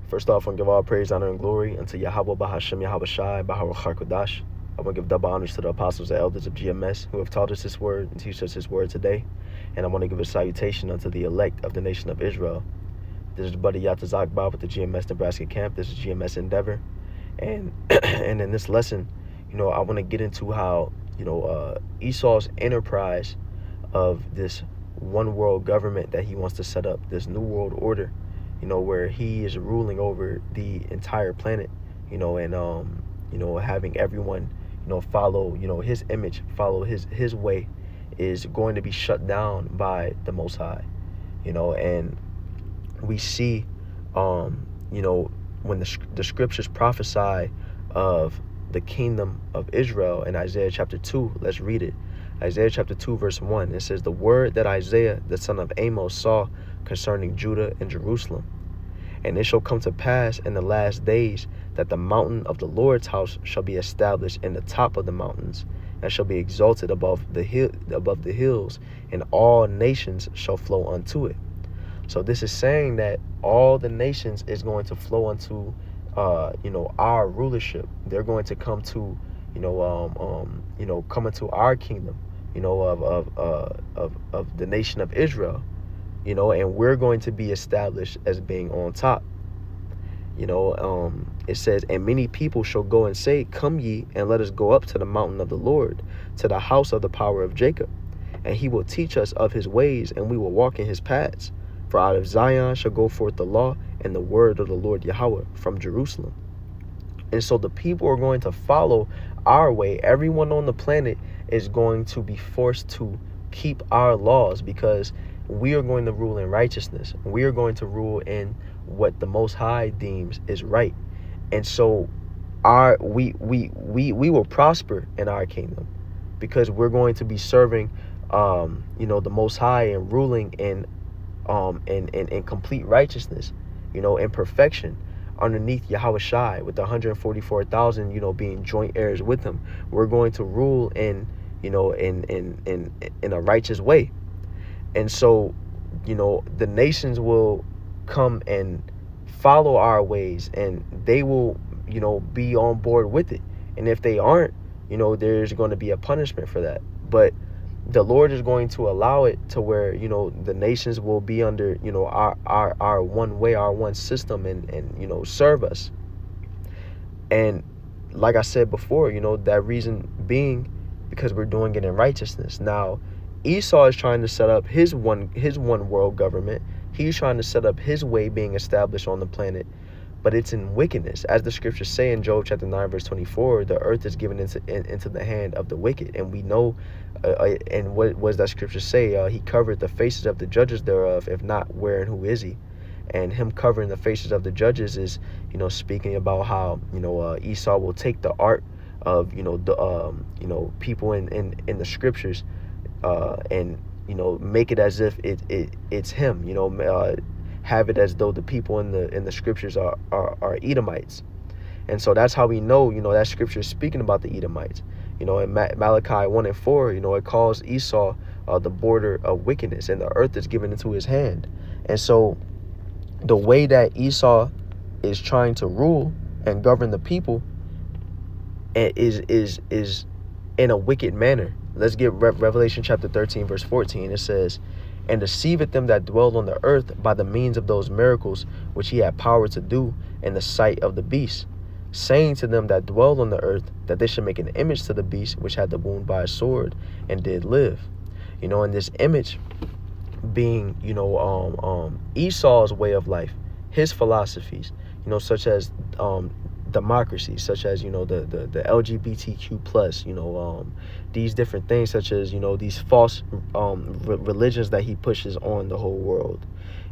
First off, I want to give all praise, honor, and glory unto Yahweh, Bahashem, Yahweh Shai, Bahawah Harkodash. I want to give double honors to the apostles and elders of GMS who have taught us His word and teach us His word today. And I want to give a salutation unto the elect of the nation of Israel. This is Buddy Yatazak Bob with the GMS Nebraska camp. This is GMS Endeavor. And and in this lesson, I want to get into how, Esau's enterprise of this one world government that he wants to set up, this new world order, where he is ruling over the entire planet, and having everyone, follow, his image, follow his way, is going to be shut down by the Most High, and we see, when the scriptures prophesy of the kingdom of Israel in Isaiah chapter 2, let's read it. Isaiah chapter 2, verse 1, it says, "The word that Isaiah, the son of Amos, saw concerning Judah and Jerusalem. And it shall come to pass in the last days that the mountain of the Lord's house shall be established in the top of the mountains, and shall be exalted above the hills, and all nations shall flow unto it." So this is saying that all the nations is going to flow unto, our rulership. They're going to come to, come into our kingdom, of the nation of Israel, and we're going to be established as being on top. It says, "And many people shall go and say, Come ye, and let us go up to the mountain of the Lord, to the house of the power of Jacob. And he will teach us of his ways, and we will walk in his paths. For out of Zion shall go forth the law and the word of the Lord Yahweh from Jerusalem." And so the people are going to follow our way. Everyone on the planet is going to be forced to keep our laws, because we are going to rule in righteousness. We are going to rule in what the Most High deems is right. And so we will prosper in our kingdom, because we're going to be serving the Most High and ruling in complete righteousness, in perfection, underneath Yahweh Shai, with the 144,000, being joint heirs with him. We're going to rule in a righteous way. And so, the nations will come and follow our ways, and they will, be on board with it. And if they aren't, there's going to be a punishment for that. But the Lord is going to allow it to where, the nations will be under, our one way, our one system, and serve us. And like I said before, that reason being because we're doing it in righteousness. Now, Esau is trying to set up his one world government. He's trying to set up his way being established on the planet, but it's in wickedness. As the scriptures say in Job chapter 9, verse 24, the earth is given into the hand of the wicked. And we know, and what does that scripture say? He covered the faces of the judges thereof. If not, where and who is he? And him covering the faces of the judges is, speaking about how, Esau will take the art of, people in the scriptures, and, make it as if it's him, have it as though the people in the scriptures are Edomites. And so that's how we know, that scripture is speaking about the Edomites. In Malachi 1 and 4, it calls Esau the border of wickedness, and the earth is given into his hand. And so the way that Esau is trying to rule and govern the people is in a wicked manner. Let's get Revelation chapter 13, verse 14. It says, "And deceiveth them that dwell on the earth by the means of those miracles which he had power to do in the sight of the beast, saying to them that dwell on the earth that they should make an image to the beast which had the wound by a sword and did live." And this image being, Esau's way of life, his philosophies, such as democracy, such as, the LGBTQ plus, these different things, such as, these false religions that he pushes on the whole world,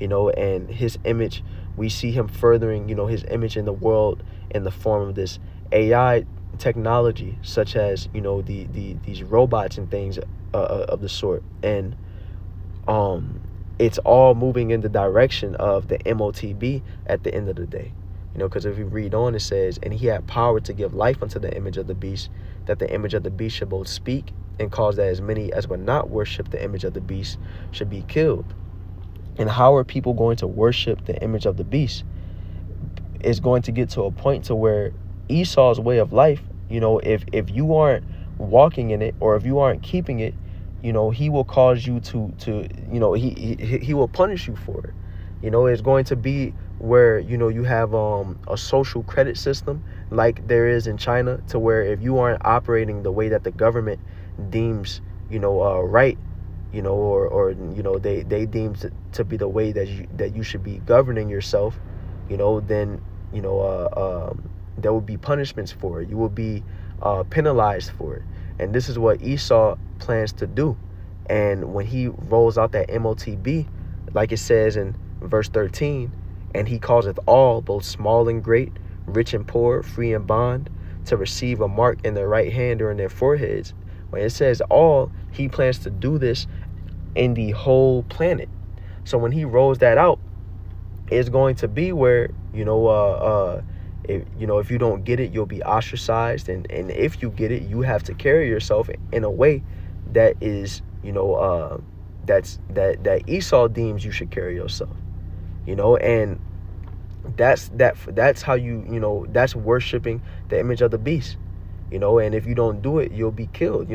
and his image, we see him furthering, his image in the world in the form of this AI technology, such as, these robots and things of the sort. And it's all moving in the direction of the MOTB at the end of the day. Because if we read on, it says, "And he had power to give life unto the image of the beast, that the image of the beast should both speak, and cause that as many as would not worship the image of the beast should be killed." And how are people going to worship the image of the beast? it's going to get to a point to where Esau's way of life, if you aren't walking in it, or if you aren't keeping it, he will cause you to he will punish you for it. It's going to be where you have a social credit system like there is in China, to where if you aren't operating the way that the government deems right, or they deem to be the way that you should be governing yourself, then there will be punishments for it. You will be penalized for it. And this is what Esau plans to do. And when he rolls out that MOTB, like it says in verse 13, and he causeth all, both small and great, rich and poor, free and bond, to receive a mark in their right hand or in their foreheads. When it says all, he plans to do this in the whole planet. So when he rolls that out, it's going to be where, if you don't get it, you'll be ostracized. And if you get it, you have to carry yourself in a way that is, that Esau deems you should carry yourself, and that's how that's worshiping the image of the beast, and if you don't do it, you'll be killed.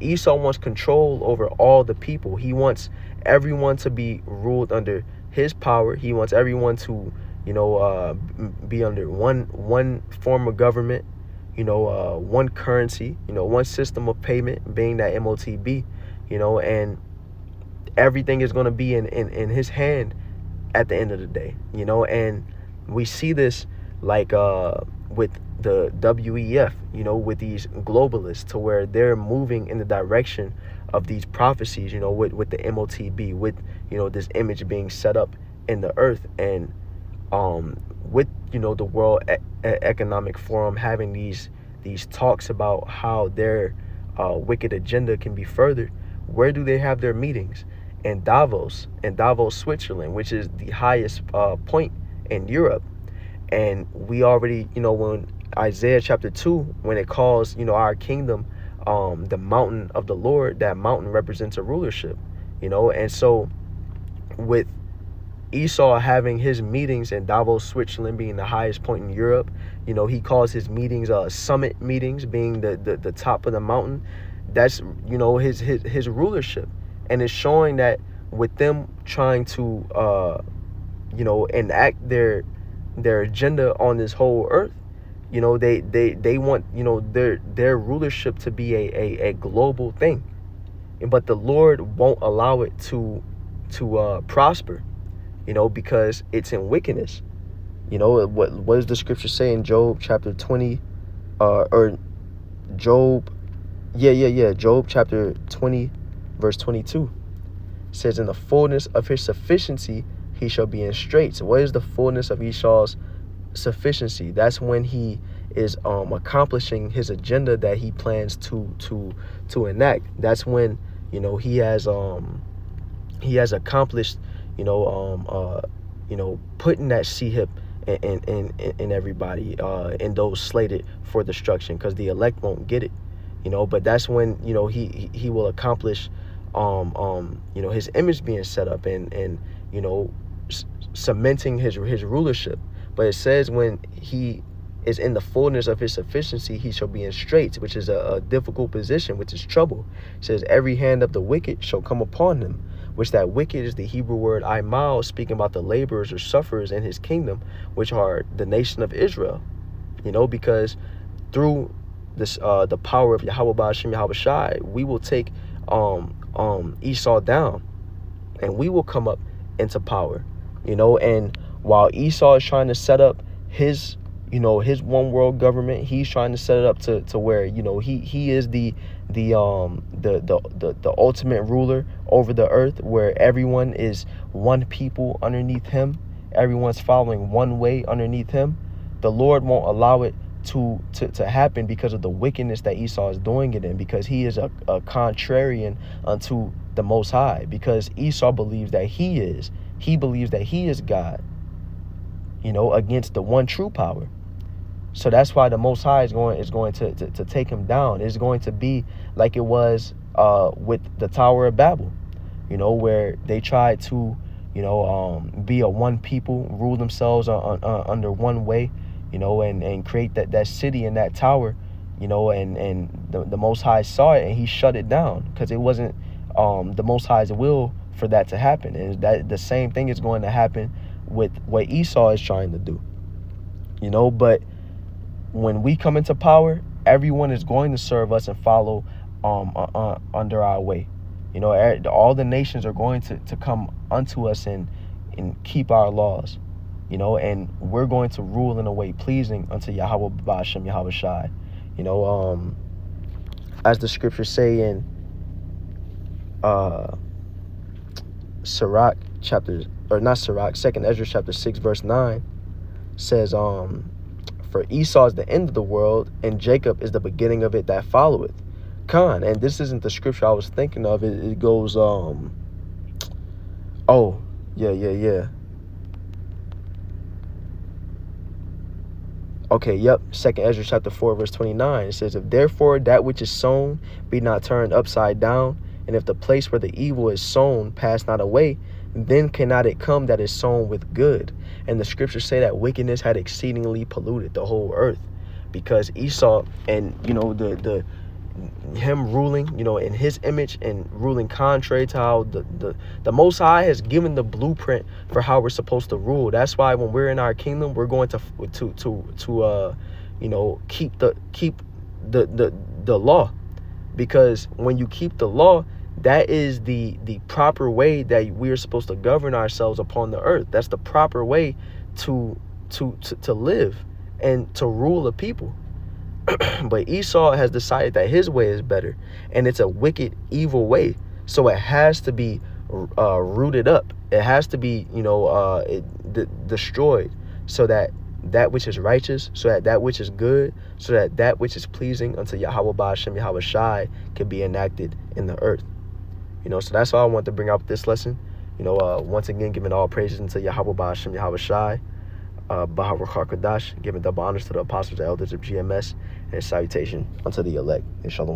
Esau wants control over all the people. He wants everyone to be ruled under his power. He wants everyone to be under one form of government, one currency, one system of payment, being that MOTB, and everything is going to be in his hand at the end of the day, and we see this like with the WEF, with these globalists, to where they're moving in the direction of these prophecies, with the MOTB, with this image being set up in the earth, and with the World Economic Forum having these talks about how their wicked agenda can be furthered. Where do they have their meetings? In Davos, Switzerland, which is the highest point in Europe. And we already, when Isaiah chapter 2, when it calls our kingdom the mountain of the Lord, that mountain represents a rulership, and so with Esau having his meetings in Davos, Switzerland, being the highest point in Europe, he calls his meetings summit meetings, being the top of the mountain. That's his rulership, and it's showing that with them trying to enact their agenda on this whole earth, they want their rulership to be a global thing, but the Lord won't allow it to prosper, because it's in wickedness. What does the scripture say in Job chapter 20, or Job, Job chapter 20, verse 22, says, in the fullness of his sufficiency he shall be in straits. What is the fullness of Esau's sufficiency? That's when he is accomplishing his agenda that he plans to enact. That's when he has accomplished putting that C-hip in everybody, in those slated for destruction, because the elect won't get it, but that's when he will accomplish his image being set up, and cementing his rulership. But it says when he is in the fullness of his sufficiency, he shall be in straits, which is a difficult position, which is trouble. It says every hand of the wicked shall come upon him, which that wicked is the Hebrew word imal, speaking about the laborers or sufferers in his kingdom, which are the nation of Israel. Because through this the power of Yahweh Ba'ashem Yahweh Shai, we will take Esau down, and we will come up into power. And while Esau is trying to set up his his one world government, he's trying to set it up to where he is the ultimate ruler over the earth, where everyone is one people underneath him, everyone's following one way underneath him. The Lord won't allow it to happen because of the wickedness that Esau is doing it in, because he is a contrarian unto the Most High, because Esau believes that he is God, against the one true power. So that's why the Most High is going to take him down. It's going to be like it was with the Tower of Babel, where they tried to be a one people, rule themselves under one way, and create that city and that tower, and the Most High saw it and he shut it down because it wasn't the Most High's will for that to happen. And that the same thing is going to happen with what Esau is trying to do, but when we come into power, everyone is going to serve us and follow under our way. All the nations are going to come unto us and keep our laws, and we're going to rule in a way pleasing unto Yahweh B'Bashem Yahweh Shai. As the scriptures say in Sirach Second Ezra chapter 6 verse 9 says, for Esau is the end of the world, and Jacob is the beginning of it that followeth. Khan, and this isn't the scripture I was thinking of. It goes, Okay, yep. Second Ezra chapter 4 verse 29. It says, if therefore that which is sown be not turned upside down, and if the place where the evil is sown pass not away, then cannot it come that is sown with good. And the scriptures say that wickedness had exceedingly polluted the whole earth, because Esau and him ruling in his image and ruling contrary to how the Most High has given the blueprint for how we're supposed to rule. That's why when we're in our kingdom, we're going to keep the law, because when you keep the law, that is the proper way that we are supposed to govern ourselves upon the earth. That's the proper way to live and to rule a people. But Esau has decided that his way is better, and it's a wicked, evil way. So it has to be rooted up. It has to be, destroyed, so that which is righteous, so that which is good, so that which is pleasing unto Yahweh Ba'ashem Yahweh Shai can be enacted in the earth. So that's all I want to bring out this lesson. Once again, giving all praises unto Yahweh Ba'ashem Yahweh Shai, Bahadur Kadash, giving double honors to the apostles, the elders of GMS, and salutation unto the elect. And shalom.